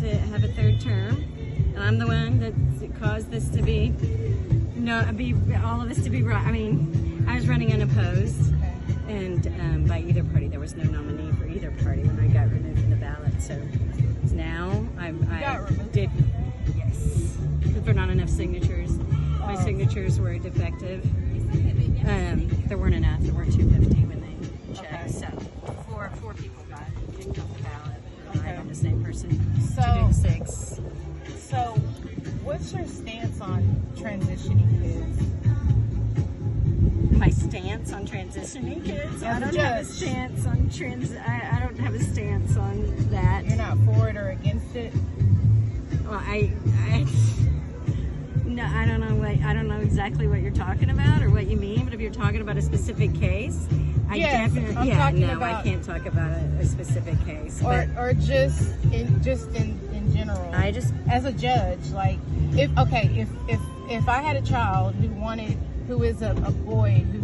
to have a third term. And I'm the one that caused this to be, all of us to be right. I mean, I was running unopposed, and by either party. There was no nominee for either party when I got removed from the ballot. So now I did, yes, for not enough signatures. My signatures were defective. There weren't enough. There weren't 250 when they checked. So four people didn't off the ballot. I'm the same person. So 6. So, what's your stance on transitioning kids? My stance on transitioning kids? I don't have a stance on I don't have a stance on that. You're not for it or against it? Well, no, I don't know exactly what you're talking about or what you mean, but if you're talking about a specific case, I can't talk about a specific case. Or just in general. As a judge, like if I had a child who is a boy who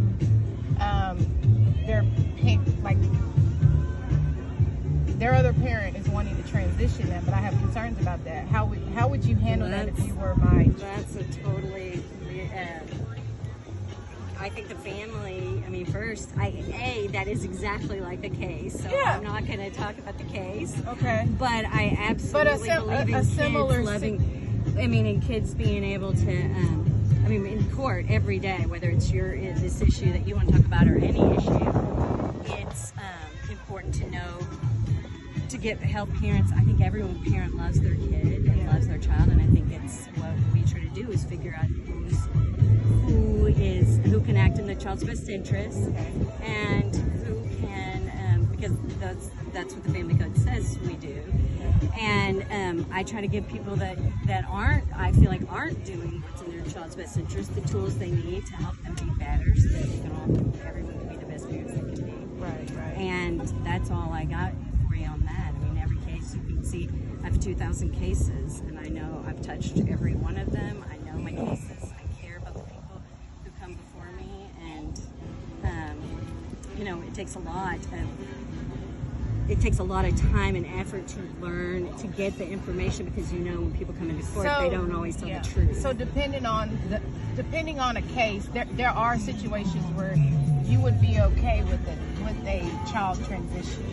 their other parent is wanting to transition them, but I have concerns about that. How would you handle that if you were my? That's a totally. I think the family. I mean, first, that is exactly like the case. So I'm not going to talk about the case. Okay. But I absolutely believe in kids loving. I mean, in kids being able to. In court every day, whether it's this issue that you want to talk about or any issue, it's important to know. To help parents, I think every parent loves their kid and loves their child, and I think it's what we try to do is figure out who can act in the child's best interest, and who can because that's what the family code says we do. And I try to give people that aren't doing what's in their child's best interest the tools they need to help them be better, so that everyone can be the best parents they can be. Right. And that's all I got for you on that. I mean, every case you can see, I have 2,000 cases, and I know I've touched every one of them. I know my cases. I care about the people who come before me, and it takes a lot of. It takes a lot of time and effort to learn, to get the information, because when people come into court, they don't always tell the truth. So depending on a case, there are situations where you would be okay with a child transition.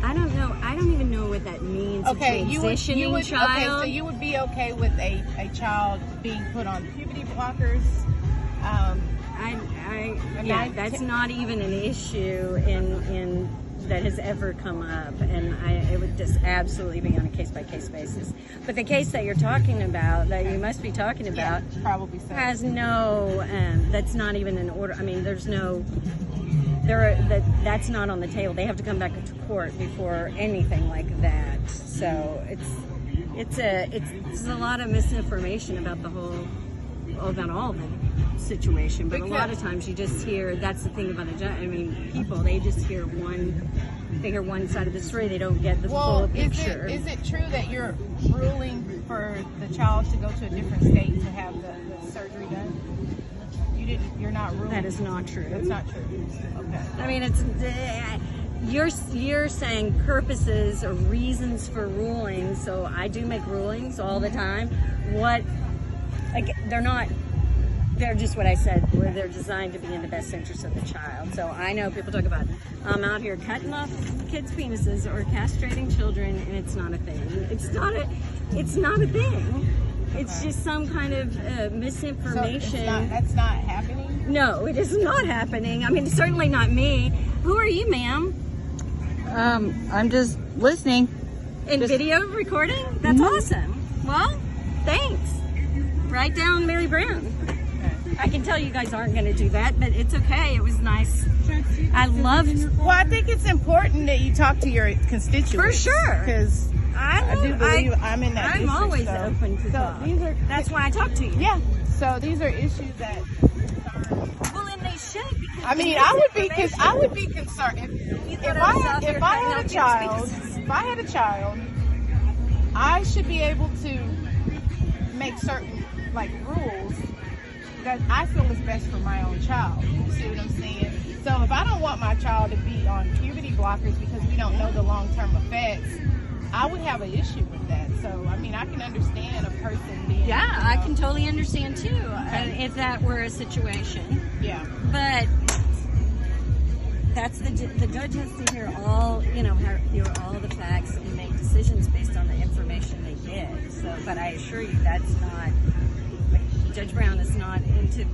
I don't know. I don't even know what that means. Okay, transitioning child. Okay, so you would be okay with a child being put on puberty blockers. That's not even an issue in that has ever come up, and it would just absolutely be on a case-by-case basis. But the case that you're talking about, that you must be talking about, probably so. Has no, that's not even an order. I mean, there's no, that's not on the table. They have to come back to court before anything like that. So it's a lot of misinformation about about all of it. Situation, but a lot of times you just hear, that's the thing about people, they just hear one side of the story. They don't get the full picture. Is it true that you're ruling for the child to go to a different state to have the surgery done? You're not ruling? That is not true. That's not true. Okay. I mean, you're saying purposes or reasons for rulings, so I do make rulings all the time. They're just what I said, where they're designed to be in the best interest of the child. So I know people talk about, I'm out here cutting off kids' penises or castrating children, and it's not a thing. It's not a thing. It's just some kind of misinformation. So that's not happening? No, it is not happening. I mean, certainly not me. Who are you, ma'am? I'm just listening. Video recording? That's awesome. Well, thanks. Write down Mary Brown. I can tell you guys aren't going to do that, but it's okay. It was nice. I loved. Well, I think it's important that you talk to your constituents. For sure. Because I do believe I'm in that district. I'm always open to talk. That's why I talk to you. Yeah. So these are issues that. Well, and they should. I would be concerned if I had a child, I should be able to make certain rules that I feel is best for my own child. You see what I'm saying? So if I don't want my child to be on puberty blockers because we don't know the long-term effects, I would have an issue with that. So, I mean, I can understand a person being... Yeah, I can totally understand too, if that were a situation. Yeah. But that's the judge has to hear all, hear all the facts and make decisions based on the information they get. So, but I assure you, that's not, Judge Brown is not into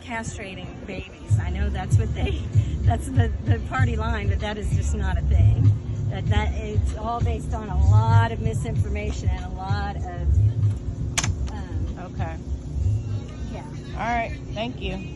castrating babies. I know that's what that's the party line, but that is just not a thing. That it's all based on a lot of misinformation and a lot of Okay. yeah. All right. Thank you.